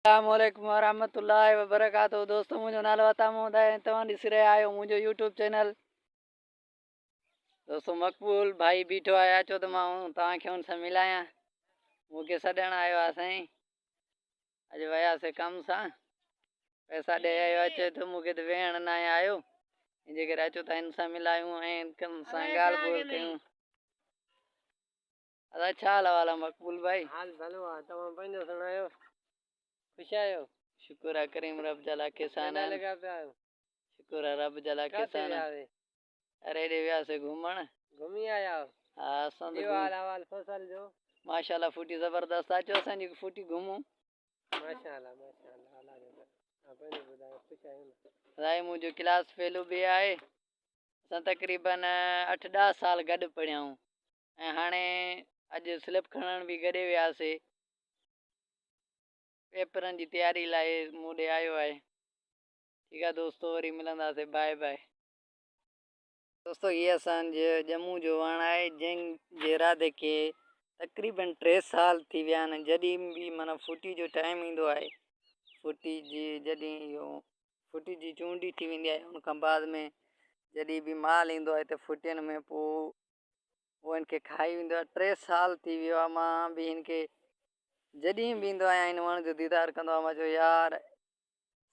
अस्सलामुअलैकुम वरहमतुल्लाहि वबरकातुहू। दोस्तों मुझो नालो अता मोहम्मद है। तव्हां ॾिसी रहिया आहियो मुंहिंजो यूट्यूब चैनल। दोस्तों मक़बूल भाई बीठो आहे, अचो त मां तव्हांखे हुन सां मिलायां। मूंखे सॾणु आयो आहे साईं, अॼु वियासीं कम सां, पैसा ॾेई आयो, अचे थो मूंखे त वेहण न आयो, इन करे अचो त हिन सां मिलायूं ऐं कम सां ॻाल्हि ॿोल कयूं। अदा छा हाल आहे मक़बूल भाई? हाल भलो आहे, तव्हां पंहिंजो सुणायो? ख़ुशि आहियो? शुक्र आहे करीम रब जला किसान लॻा पिया आहियो? शुक्र आहे रब जला किसान। अरे हेॾे वियासीं घुमण। घुमी आया आहियो? हा असां त हाल अहवाल फसल जो? माशाल्लाह फूटी ज़बरदस्त। अचो असांजी फूटी घुमूं। माशाल्लाह माशाल्लाह, अल्लाह जो पंहिंजो ॿुधायो। ख़ुशि आहियो न? राय मुंहिंजो क्लास फेलो बि आहे। असां तक़रीबन 8-10 साल गॾु पढ़िया आहियूं ऐं हाणे अॼु स्लिप खणण बि गॾु वियासीं। पेपरनि जी तयारी लाइ मूं ॾे आयो आहे। ठीकु आहे दोस्तो, वरी मिलंदासीं, बाय बाय। दोस्तों ये असांजे ॼमूं जो वण आहे, जंहिंजे इरादे खे तक़रीबन 3 साल थी विया आहिनि। जॾहिं बि माना फूटी जो टाइम ईंदो आहे, फूटी जी जॾहिं इहो फूटी जी चूंडी थी वेंदी आहे, उन खां बाद में जॾहिं बि माल ईंदो आहे त फुटियुनि में पोइ उहो हिनखे खाई वेंदो आहे। 3 साल थी वियो आहे, मां बि हिनखे जॾहिं बि ईंदो आहियां हिन वण जो दीदार कंदो आहियां। मां चयो यार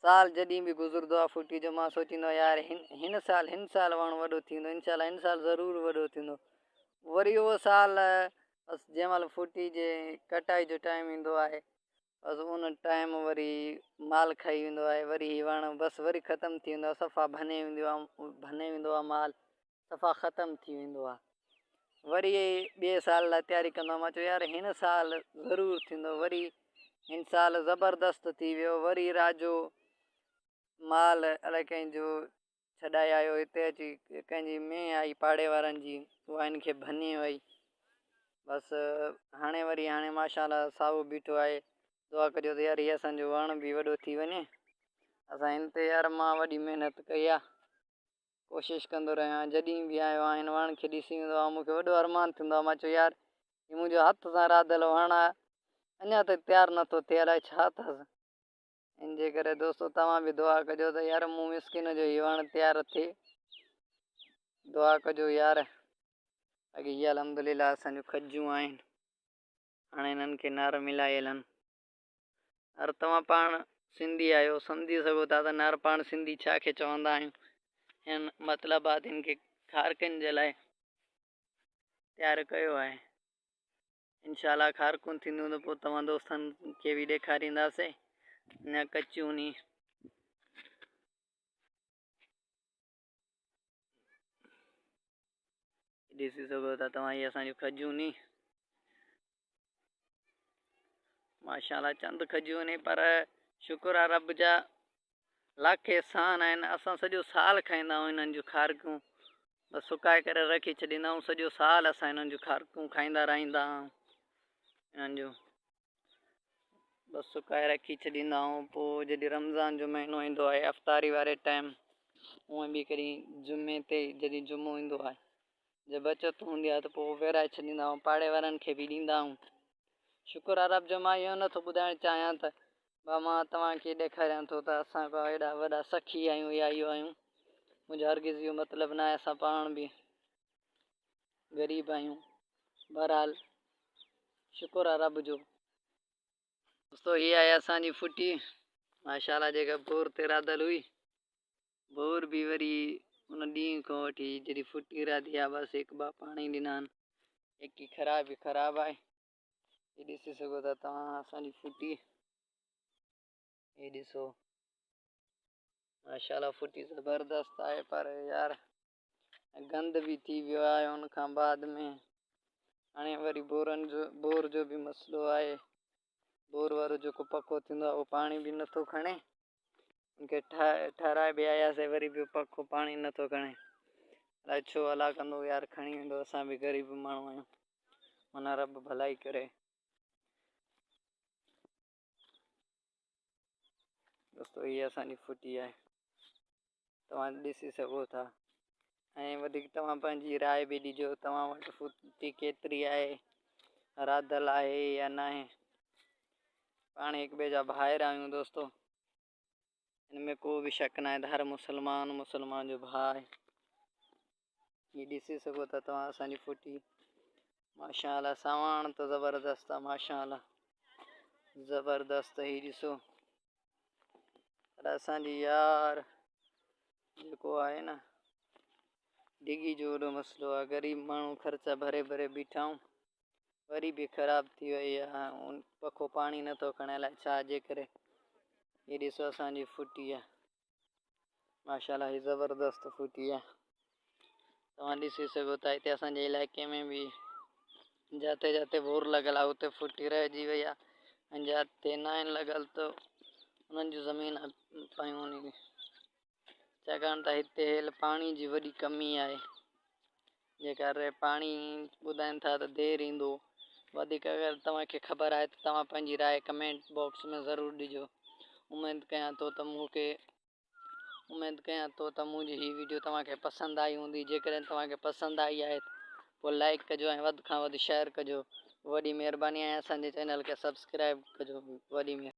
साल जॾहिं बि गुज़रंदो आहे फूटी जो, मां सोचींदो आहियां यार हिन साल वण वॾो थींदो, इंशाल्लाह हिन साल ज़रूरु वॾो थींदो। वरी उहो साल बसि जंहिं महिल फूटी जे कटाई जो टाइम ईंदो आहे, बसि उन टाइम वरी माल खाई वेंदो आहे। वरी वण बसि वरी ख़तमु थी वेंदो आहे, सफ़ा भने वेंदो आहे माल, सफ़ा ख़तमु थी वेंदो आहे। वरी ॿिए साल लाइ तयारी कंदो आहियां। मां चयो यार हिन साल ज़रूरु थींदो। वरी हिन साल ज़बरदस्त थी वियो। वरी राति जो माल अलाए कंहिंजो छॾाए आयो हिते अची, कंहिंजी में आई पाड़े वारनि जी, उहा हिनखे भञे वई। बसि हाणे माशाल्लाह साओ बीठो आहे। दुआ कजो त यार हीअ असांजो वण बि वॾो थी वञे। असां हिन ते यार मां वॾी महिनत कई आहे, कोशिशि कंदो रहियो। जॾहिं बि आयो आहियां हिन वण खे ॾिसी वेंदो आहे, मूंखे वॾो अरमान थींदो आहे। मां चयो यार हीअ मुंहिंजो हथ सां राधल वण आहे, अञा त तयारु नथो थिए, अलाए छा अथसि। इन जे करे दोस्तो तव्हां बि दुआ कजो त यार मूं मिसकिन जो हीअ वण तयारु थिए। दुआ कजो यार। अॻे हीअ अल्हम्दुलिल्लाह असांजो खजूं आहिनि, हाणे हिननि खे नर मिलायल आहिनि। अरे तव्हां पाण सिंधी आहियो, सम्झी सघो था त नर पाण सिंधी छा खे चवंदा आहियूं। हिन मतिलबात हिन खे ख़ारकनि जे लाइ तयारु कयो आहे। इंशाल्लाह ख़ारकुन थींदियूं त पोइ तव्हां दोस्तनि खे बि ॾेखारींदासीं। अञा कचियूं नी ॾिसी सघो था तव्हां, इहे असांजूं खजूं नी माशाल्लाह चंद खजूं नी, पर शुक्र आहे रब जा लाख एहसान आहिनि। असां सॼो साल खाईंदा आहियूं हिननि जूं खारकूं, बसि सुकाए करे रखी छॾींदा आहियूं। सॼो साल असां हिननि जूं खारकूं खाईंदा रहंदा आहियूं। हिननि जूं बसि सुकाए रखी छॾींदा आहियूं। पोइ जॾहिं रमज़ान जो महीनो ईंदो आहे, अफ़्तारी वारे टाइम, उहे बि कॾहिं जुमे ते जॾहिं जुमो ईंदो आहे, जब बचत हूंदी आहे त पोइ विराए छॾींदा आहियूं, पाड़े वारनि खे बि ॾींदा आहियूं। शुक्र आहे रब जो। मां इहो नथो ॿुधाइणु चाहियां त मां तव्हांखे ॾेखारियां थो त असां का हेॾा वॾा सखी आहियूं या इहो आहियूं। मुंहिंजो हरगिज़ इहो मतिलबु न आहे। असां पाण बि ग़रीब आहियूं। बहरहाल शुक्र आहे रब जो। दोस्तो हीअ आहे असांजी फुटी माशाल्लाह, जेका बोर ते राधल हुई। बोर बि वरी उन ॾींहं खां वठी जॾहिं फुटी राधी आहे, बसि हिकु ॿ पाणी ॾिना आहिनि, हिकु ई ख़राबु आहे। हीअ ॾिसी सघो था तव्हां असांजी फुटी, हीअ ॾिसो माशाल्लाह फुटी ज़बरदस्त आहे। पर यार गंद बि थी वियो आहे उन खां बाद में। हाणे वरी बोर जो बि मसइलो आहे। बोर वारो जेको पखो थींदो आहे उहो पाणी बि नथो खणे, उनखे ठाराए बि आयासीं, वरी बि पखो पाणी नथो खणे। अलाए छो अला कंदो यार, खणी वेंदो। असां बि ग़रीब माण्हू आहियूं, माना रब भलाई करे। दोस्तो हीअ असांजी फुटी आहे, तव्हां ॾिसी सघो था। ऐं वधीक तव्हां पंहिंजी राय बि ॾिजो, तव्हां वटि फुटी केतिरी आहे, राधल आहे या न आहे। पाण हिक ॿिए जा भाइर आहियूं दोस्तों, इनमें को बि शक न आहे। हर मुसलमान जो भाउ आहे। ये ॾिसी सघो था तव्हां असांजी फुटी, माशाअल्लाह सावण त ज़बरदस्त आहे, माशाअल्लाह ज़बरदस्त। ही ॾिसो, पर असांजी यार जेको आहे न, डिगी जो वॾो मसइलो आहे। ग़रीब माण्हू ख़र्चा भरे भरे बीठा आहियूं, वरी बि ख़राब थी वई आहे। पखो पाणी नथो खणे, अलाए छा जे करे। ही ॾिसो असांजी फुटी आहे, माशाअल्लाह ही ज़बरदस्त फुटी आहे। तव्हां ॾिसी सघो था हिते असांजे इलाइक़े में बि जाते जाते बोर लॻल आहे उते फुटी रहिजी वई आहे, ऐं जाते न आहिनि लॻल त उन्हनि जूं ज़मीन पयूं आहिनि। छाकाणि त हिते हेल पाणी जी वॾी कमी आहे, जे करे पाणी ॿुधाइनि था त देरि ईंदो। वधीक अगरि तव्हांखे ख़बर आहे त तव्हां पंहिंजी राय कमेंट बॉक्स में ज़रूरु ॾिजो। उमेद कयां थो त मुंहिंजी हीअ वीडियो तव्हांखे पसंदि आई हूंदी। जेकॾहिं तव्हांखे पसंदि आई आहे पोइ लाइक कजो ऐं वधि खां वधि शेयर कजो। वॾी महिरबानी आहे। असांजे चैनल खे सब्सक्राइब कजो। वॾी महिरबानी।